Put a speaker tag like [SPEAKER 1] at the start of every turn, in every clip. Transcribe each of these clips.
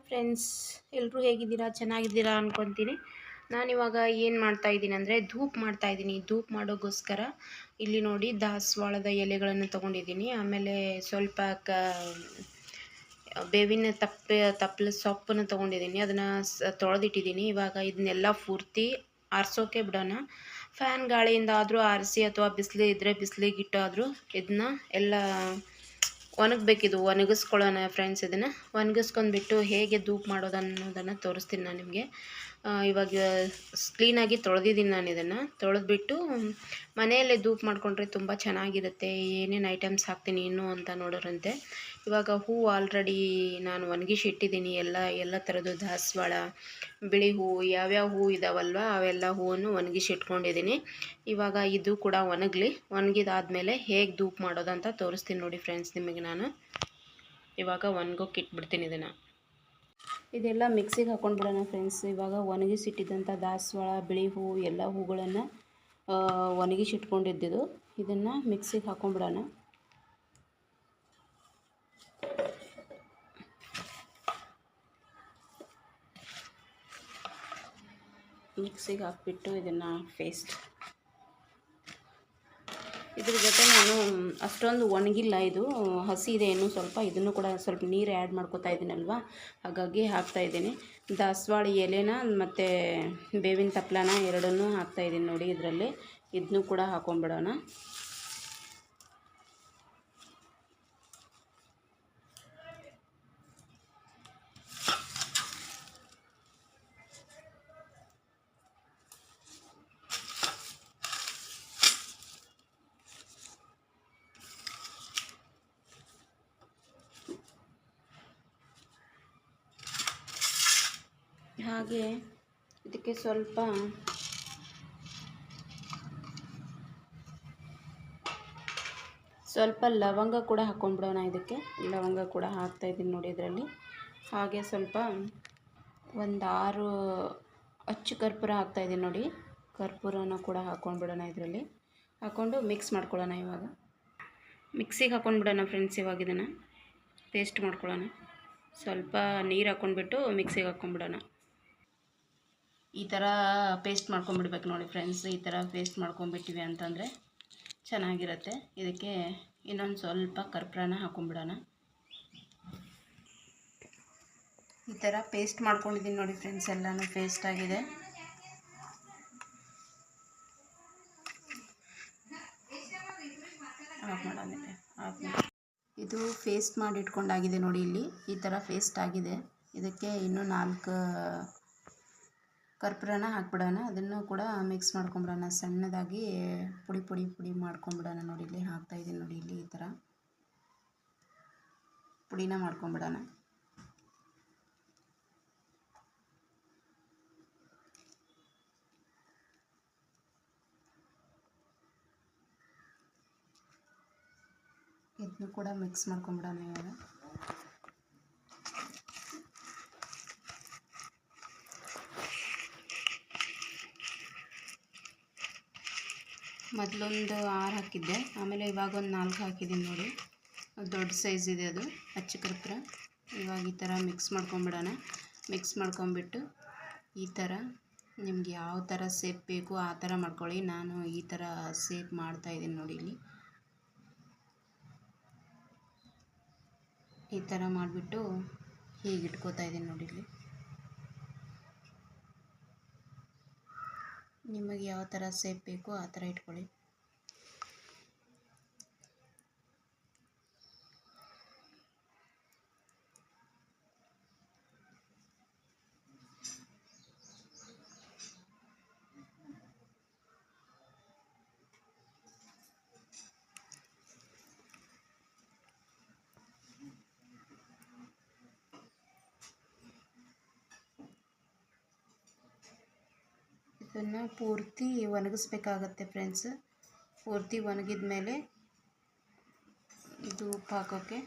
[SPEAKER 1] Friends, ಎಲ್ಲರೂ ಹೇಗಿದ್ದೀರಾ? ಚೆನ್ನಾಗಿದ್ದೀರಾ ಅಂದ್ಕೊತೀನಿ. ನಾನಿವಾಗ ಏನು ಮಾಡ್ತಾಯಿದ್ದೀನಿ ಅಂದರೆ ಧೂಪ್ ಮಾಡ್ತಾಯಿದ್ದೀನಿ. ಧೂಪ್ ಮಾಡೋಕ್ಕೋಸ್ಕರ ಇಲ್ಲಿ ನೋಡಿ ದಾಸವಾಳದ ಎಲೆಗಳನ್ನು ತೊಗೊಂಡಿದ್ದೀನಿ. ಆಮೇಲೆ ಸ್ವಲ್ಪ ಬೇವಿನ ತಪ್ಪಲ ಸೊಪ್ಪನ್ನು ತೊಗೊಂಡಿದ್ದೀನಿ. ಅದನ್ನು ತೊಳೆದಿಟ್ಟಿದ್ದೀನಿ. ಇವಾಗ ಇದನ್ನೆಲ್ಲ ಪೂರ್ತಿ ಆರಿಸೋಕೆ ಬಿಡೋಣ. ಫ್ಯಾನ್ ಗಾಳಿಯಿಂದ ಆದರೂ ಆರಿಸಿ ಅಥವಾ ಬಿಸಿಲು ಇದ್ದರೆ ಬಿಸಿಲಿಗಿಟ್ಟಾದರೂ ಇದನ್ನ ಎಲ್ಲ ಒಣಗಬೇಕಿದು. ಒಣಗಿಸ್ಕೊಳ್ಳೋಣ ಫ್ರೆಂಡ್ಸ್. ಇದನ್ನು ಒಣಗಿಸ್ಕೊಂಡ್ಬಿಟ್ಟು ಹೇಗೆ ಧೂಪ್ ಮಾಡೋದು ಅನ್ನೋದನ್ನು ತೋರಿಸ್ತೀನಿ ನಾನು ನಿಮಗೆ. ಇವಾಗ ಕ್ಲೀನಾಗಿ ತೊಳೆದಿದ್ದೀನಿ ನಾನು. ಇದನ್ನು ತೊಳೆದ್ಬಿಟ್ಟು ಮನೆಯಲ್ಲೇ ಧೂಪ್ ಮಾಡಿಕೊಂಡ್ರೆ ತುಂಬ ಚೆನ್ನಾಗಿರುತ್ತೆ. ಏನೇನು ಐಟಮ್ಸ್ ಹಾಕ್ತೀನಿ ಇನ್ನೂ ಅಂತ ನೋಡೋರಂತೆ. ಇವಾಗ ಹೂವು ಆಲ್ರೆಡಿ ನಾನು ಒಣಗಿಸಿಟ್ಟಿದ್ದೀನಿ. ಎಲ್ಲ ಥರದ್ದು ದಾಸವಾಳ, ಬಿಳಿ ಹೂವು, ಯಾವ್ಯಾವ ಹೂವು ಇದ್ದಾವಲ್ವ ಅವೆಲ್ಲ ಹೂವನ್ನು ಒಣಗಿಸಿಟ್ಕೊಂಡಿದ್ದೀನಿ. ಇವಾಗ ಇದು ಕೂಡ ಒಣಗಿದಾದ್ಮೇಲೆ ಹೇಗೆ ಧೂಪ್ ಮಾಡೋದು ಅಂತ ತೋರಿಸ್ತೀನಿ ನೋಡಿ ಫ್ರೆಂಡ್ಸ್ ನಿಮಗೆ ನಾನು. ಇವಾಗ ಒಣಗೋಕೆ ಇಟ್ಬಿಡ್ತೀನಿ ಇದೆಲ್ಲ ಮಿಕ್ಸಿಗೆ ಹಾಕ್ಕೊಂಡ್ಬಿಡೋಣ ಫ್ರೆಂಡ್ಸ್. ಇವಾಗ ಒಣಗಿಸಿಟ್ಟಿದ್ದಂಥ ದಾಸವಾಳ, ಬಿಳಿ ಹೂವು ಎಲ್ಲ ಹೂಗಳನ್ನು ಒಣಗಿಸಿಟ್ಕೊಂಡಿದ್ದು ಇದನ್ನು ಮಿಕ್ಸಿಗೆ ಹಾಕ್ಕೊಂಡ್ಬಿಡೋಣ. ಮಿಕ್ಸಿಗೆ ಹಾಕ್ಬಿಟ್ಟು ಇದನ್ನು ಇದ್ರ ಜೊತೆ ನಾನು ಅಷ್ಟೊಂದು ಒಣಗಿಲ್ಲ, ಇದು ಹಸಿ ಇದೆ ಇನ್ನೂ ಸ್ವಲ್ಪ. ಇದನ್ನು ಕೂಡ ಸ್ವಲ್ಪ ನೀರು ಆ್ಯಡ್ ಮಾಡ್ಕೊತಾ ಇದ್ದೀನಲ್ವ, ಹಾಗಾಗಿ ಹಾಕ್ತಾಯಿದ್ದೀನಿ. ದಾಸವಾಳ ಎಲೆನ ಮತ್ತು ಬೇವಿನ ತಪ್ಪಲನ ಎರಡನ್ನೂ ಹಾಕ್ತಾಯಿದ್ದೀನಿ ನೋಡಿ ಇದರಲ್ಲಿ. ಇದನ್ನು ಕೂಡ ಹಾಕ್ಕೊಂಡ್ಬಿಡೋಣ. ಹಾಗೆ ಇದಕ್ಕೆ ಸ್ವಲ್ಪ ಲವಂಗ ಕೂಡ ಹಾಕ್ಕೊಂಡ್ಬಿಡೋಣ. ಇದಕ್ಕೆ ಲವಂಗ ಕೂಡ ಹಾಕ್ತಾಯಿದ್ದೀನಿ ನೋಡಿ ಇದರಲ್ಲಿ. ಹಾಗೆ ಸ್ವಲ್ಪ ಒಂದು 6 ಅಚ್ಚು ಕರ್ಪೂರ ಹಾಕ್ತಾಯಿದ್ದೀನಿ ನೋಡಿ. ಕರ್ಪೂರನ ಕೂಡ ಹಾಕ್ಕೊಂಡ್ಬಿಡೋಣ ಇದರಲ್ಲಿ. ಹಾಕ್ಕೊಂಡು ಮಿಕ್ಸ್ ಮಾಡ್ಕೊಳ್ಳೋಣ. ಇವಾಗ ಮಿಕ್ಸಿಗೆ ಹಾಕ್ಕೊಂಡ್ಬಿಡೋಣ ಫ್ರೆಂಡ್ಸ್. ಇವಾಗ ಇದನ್ನು ಪೇಸ್ಟ್ ಮಾಡ್ಕೊಳ್ಳೋಣ. ಸ್ವಲ್ಪ ನೀರು ಹಾಕ್ಕೊಂಡ್ಬಿಟ್ಟು ಮಿಕ್ಸಿಗೆ ಹಾಕ್ಕೊಂಡ್ಬಿಡೋಣ. ಈ ಥರ ಪೇಸ್ಟ್ ಮಾಡ್ಕೊಂಬಿಡ್ಬೇಕು ನೋಡಿ ಫ್ರೆಂಡ್ಸ್. ಈ ಥರ ಪೇಸ್ಟ್ ಮಾಡ್ಕೊಂಬಿಟ್ಟಿವಿ ಅಂತಂದರೆ ಚೆನ್ನಾಗಿರುತ್ತೆ. ಇದಕ್ಕೆ ಇನ್ನೊಂದು ಸ್ವಲ್ಪ ಕರ್ಪೂರನ ಹಾಕ್ಕೊಂಬಿಡೋಣ. ಈ ಥರ ಪೇಸ್ಟ್ ಮಾಡ್ಕೊಂಡಿದ್ದೀನಿ ನೋಡಿ ಫ್ರೆಂಡ್ಸ್. ಎಲ್ಲನೂ ಪೇಸ್ಟ್ ಆಗಿದೆ. ಇದು ಪೇಸ್ಟ್ ಮಾಡಿ ಇಟ್ಕೊಂಡಾಗಿದೆ ನೋಡಿ. ಇಲ್ಲಿ ಈ ಥರ ಪೇಸ್ಟ್ ಆಗಿದೆ. ಇದಕ್ಕೆ ಇನ್ನೂ 4 ಕರ್ಪೂರನ ಹಾಕ್ಬಿಡೋಣ. ಅದನ್ನು ಕೂಡ ಮಿಕ್ಸ್ ಮಾಡ್ಕೊಂಬಿಡೋಣ. ಸಣ್ಣದಾಗಿ ಪುಡಿ ಮಾಡ್ಕೊಂಬಿಡೋಣ ನೋಡಿ. ಇಲ್ಲಿ ಹಾಕ್ತಾಯಿದ್ದೀನಿ ನೋಡಿ. ಇಲ್ಲಿ ಈ ಥರ ಪುಡಿನ ಮಾಡ್ಕೊಂಬಿಡೋಣ. ಇದನ್ನು ಕೂಡ ಮಿಕ್ಸ್ ಮಾಡ್ಕೊಂಬಿಡೋಣ. ಇವಾಗ ಮೊದಲೊಂದು 6 ಹಾಕಿದ್ದೆ, ಆಮೇಲೆ ಇವಾಗ ಒಂದು 4 ಹಾಕಿದ್ದೀನಿ ನೋಡಿ. ದೊಡ್ಡ ಸೈಜ್ ಇದೆ ಅದು ಅಚ್ಚ ಕರ್ಪೂರ. ಇವಾಗ ಈ ಥರ ಮಿಕ್ಸ್ ಮಾಡ್ಕೊಂಬಿಡೋಣ. ಮಿಕ್ಸ್ ಮಾಡ್ಕೊಂಬಿಟ್ಟು ಈ ಥರ ನಿಮ್ಗೆ ಯಾವ ಥರ ಸೇಪ್ ಬೇಕು ಆ ಥರ ಮಾಡ್ಕೊಳ್ಳಿ. ನಾನು ಈ ಥರ ಸೇಪ್ ಮಾಡ್ತಾಯಿದ್ದೀನಿ ನೋಡಿ. ಇಲ್ಲಿ ಈ ಥರ ಮಾಡಿಬಿಟ್ಟು ಹೀಗೆ ಇಟ್ಕೋತಾ ಇದ್ದೀನಿ ನೋಡಿ. ಇಲ್ಲಿ ನಿಮಗೆ ಯಾವ ಥರ ಸೇಪ್ ಬೇಕು ಆ ಥರ ಇಟ್ಕೊಳ್ಳಿ. ಇದನ್ನು ಪೂರ್ತಿ ಒಣಗಿಸ್ಬೇಕಾಗತ್ತೆ ಫ್ರೆಂಡ್ಸ್. ಪೂರ್ತಿ ಒಣಗಿದ ಮೇಲೆ ಇದು ಉಪ್ಪು ಹಾಕೋಕ್ಕೆ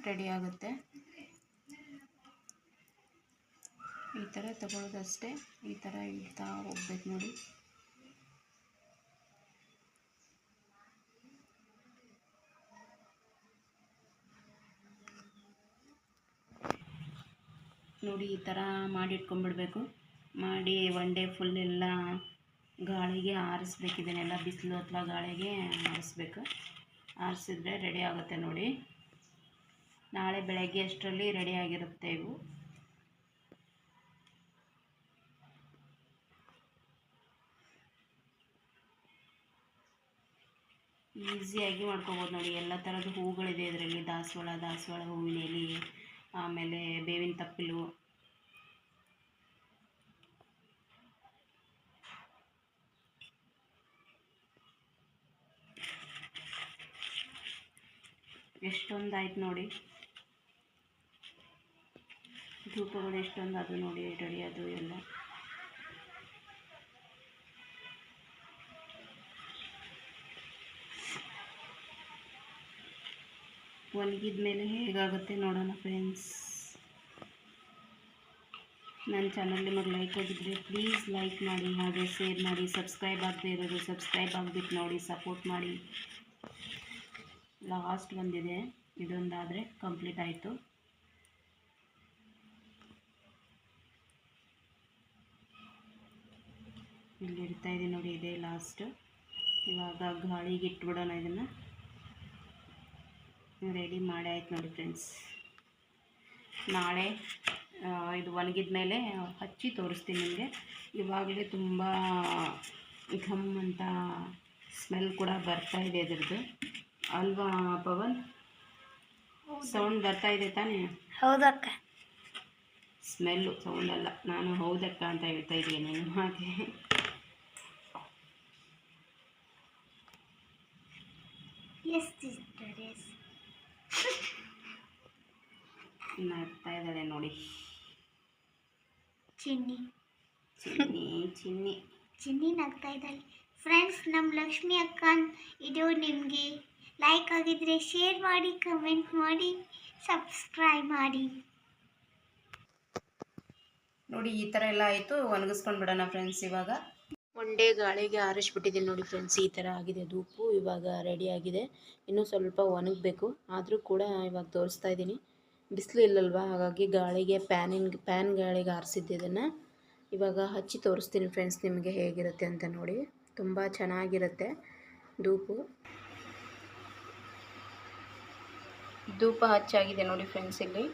[SPEAKER 1] ರೆಡಿ ಆಗುತ್ತೆ. ಈ ಥರ ತಗೊಳ್ಳೋದಷ್ಟೇ. ಈ ಥರ ಇಡ್ತಾ ಹೋಗ್ಬೇಕು ನೋಡಿ. ನೋಡಿ ಈ ಥರ ಮಾಡಿ ಇಟ್ಕೊಂಡ್ಬಿಡ್ಬೇಕು. ಮಾಡಿ ಒನ್ ಡೇ ಫುಲ್ ಎಲ್ಲ ಗಾಳಿಗೆ ಆರಿಸ್ಬೇಕು. ಇದನ್ನೆಲ್ಲ ಬಿಸಿಲು ಅಥವಾ ಗಾಳಿಗೆ ಆರಿಸ್ಬೇಕು. ಆರಿಸಿದ್ರೆ ರೆಡಿ ಆಗುತ್ತೆ ನೋಡಿ. ನಾಳೆ ಬೆಳಗ್ಗೆ ಅಷ್ಟರಲ್ಲಿ ರೆಡಿ ಆಗಿರುತ್ತೆ ಇವು. ಈಸಿಯಾಗಿ ಮಾಡ್ಕೊಬೋದು ನೋಡಿ. ಎಲ್ಲ ಥರದ ಹೂಗಳಿದೆ ಇದರಲ್ಲಿ. ದಾಸವಾಳ ಹೂವಿನ ಎಲೆ, ಆಮೇಲೆ ಬೇವಿನ ತಪ್ಪಲು, ಎಷ್ಟೊಂದು ಆಯ್ತು ನೋಡಿ. ಧೂಪಗಳು ಎಷ್ಟೊಂದು ಅದು ನೋಡಿ ರೆಡಿ ಅದು ಎಲ್ಲ. ಒಣಗಿದ ಮೇಲೆ ಹೇಗಾಗುತ್ತೆ ನೋಡೋಣ ಫ್ರೆಂಡ್ಸ್. ನನ್ನ ಚಾನಲ್ ನಿಮಗೆ ಲೈಕ್ ಆಗಿದ್ದರೆ ಪ್ಲೀಸ್ ಲೈಕ್ ಮಾಡಿ, ಹಾಗೆ ಶೇರ್ ಮಾಡಿ. ಸಬ್ಸ್ಕ್ರೈಬ್ ಆಗದೆ ಇರೋದು ಸಬ್ಸ್ಕ್ರೈಬ್ ಆಗಿಬಿಟ್ಟು ನೋಡಿ, ಸಪೋರ್ಟ್ ಮಾಡಿ. ಲಾಸ್ಟ್ ಬಂದಿದೆ, ಇದೊಂದಾದರೆ ಕಂಪ್ಲೀಟ್ ಆಯಿತು. ಇಲ್ಲಿ ಇಡ್ತಾ ಇದ್ದೀನಿ ನೋಡಿ, ಇದೇ ಲಾಸ್ಟ್. ಇವಾಗ ಗಾಳಿಗೆ ಇಟ್ಬಿಡೋಣ. ಇದನ್ನು ರೆಡಿ ಮಾಡಿ ಆಯ್ತು ನೋಡಿ ಫ್ರೆಂಡ್ಸ್. ನಾಳೆ ಇದು ಒಣಗಿದ ಮೇಲೆ ಹಚ್ಚಿ ತೋರಿಸ್ತೀನಿ ನಿಮಗೆ. ಇವಾಗಲೇ ತುಂಬ ಘಮ್ ಅಂತ ಸ್ಮೆಲ್ ಕೂಡ ಬರ್ತಾ ಇದೆ ಇದ್ರದ್ದು, ಅಲ್ವಾ ಪವನ್? ಸೌಂಡ್ ಬರ್ತಾ ಇದೆ ತಾನೇ?
[SPEAKER 2] ಹೌದಕ್ಕ.
[SPEAKER 1] ಸ್ಮೆಲ್ಲು, ಸೌಂಡ್ ಅಲ್ಲ. ನಾನು ಹೌದಕ್ಕ ಅಂತ ಹೇಳ್ತಾ ಇದ್ದೀನಿ ಹಾಗೆ. ನಗ್ತಾ ಇದ್ದಾಳೆ ನೋಡಿ.
[SPEAKER 2] ಚಿನ್ನಿ ನಗ್ತಾ ಇದ್ದಾಳೆ ಫ್ರೆಂಡ್ಸ್. ನಮ್ಮ ಲಕ್ಷ್ಮಿ ಅಕ್ಕನ ಇದು ನಿಮಗೆ ಲೈಕ್ ಆಗಿದ್ರೆ ಶೇರ್ ಮಾಡಿ, ಕಮೆಂಟ್ ಮಾಡಿ, ಸಬ್ಸ್ಕ್ರೈಬ್ ಮಾಡಿ
[SPEAKER 1] ನೋಡಿ. ಈ ಥರ ಎಲ್ಲ ಆಯಿತು. ಒಣಗಿಸ್ಕೊಂಡು ಬಿಡೋಣ ಫ್ರೆಂಡ್ಸ್. ಇವಾಗ ಒನ್ ಡೇ ಗಾಳಿಗೆ ಆರಿಸ್ಬಿಟ್ಟಿದ್ದೀನಿ ನೋಡಿ ಫ್ರೆಂಡ್ಸ್. ಈ ಥರ ಆಗಿದೆ ಧೂಪು. ಇವಾಗ ರೆಡಿ ಆಗಿದೆ. ಇನ್ನೂ ಸ್ವಲ್ಪ ಒಣಗಬೇಕು. ಆದರೂ ಕೂಡ ಇವಾಗ ತೋರಿಸ್ತಾ ಇದ್ದೀನಿ. ಬಿಸಿಲು ಇಲ್ಲಲ್ವ, ಹಾಗಾಗಿ ಗಾಳಿಗೆ ಪ್ಯಾನ್ ಗಾಳಿಗೆ ಆರಿಸಿದ್ದೆ ಇದನ್ನು. ಇವಾಗ ಹಚ್ಚಿ ತೋರಿಸ್ತೀನಿ ಫ್ರೆಂಡ್ಸ್ ನಿಮಗೆ ಹೇಗಿರುತ್ತೆ ಅಂತ ನೋಡಿ. ತುಂಬ ಚೆನ್ನಾಗಿರುತ್ತೆ ಧೂಪ ಹಚ್ಚಾಗಿದೆ ನೋಡಿ ಫ್ರೆಂಡ್ಸ್ ಇಲ್ಲಿ.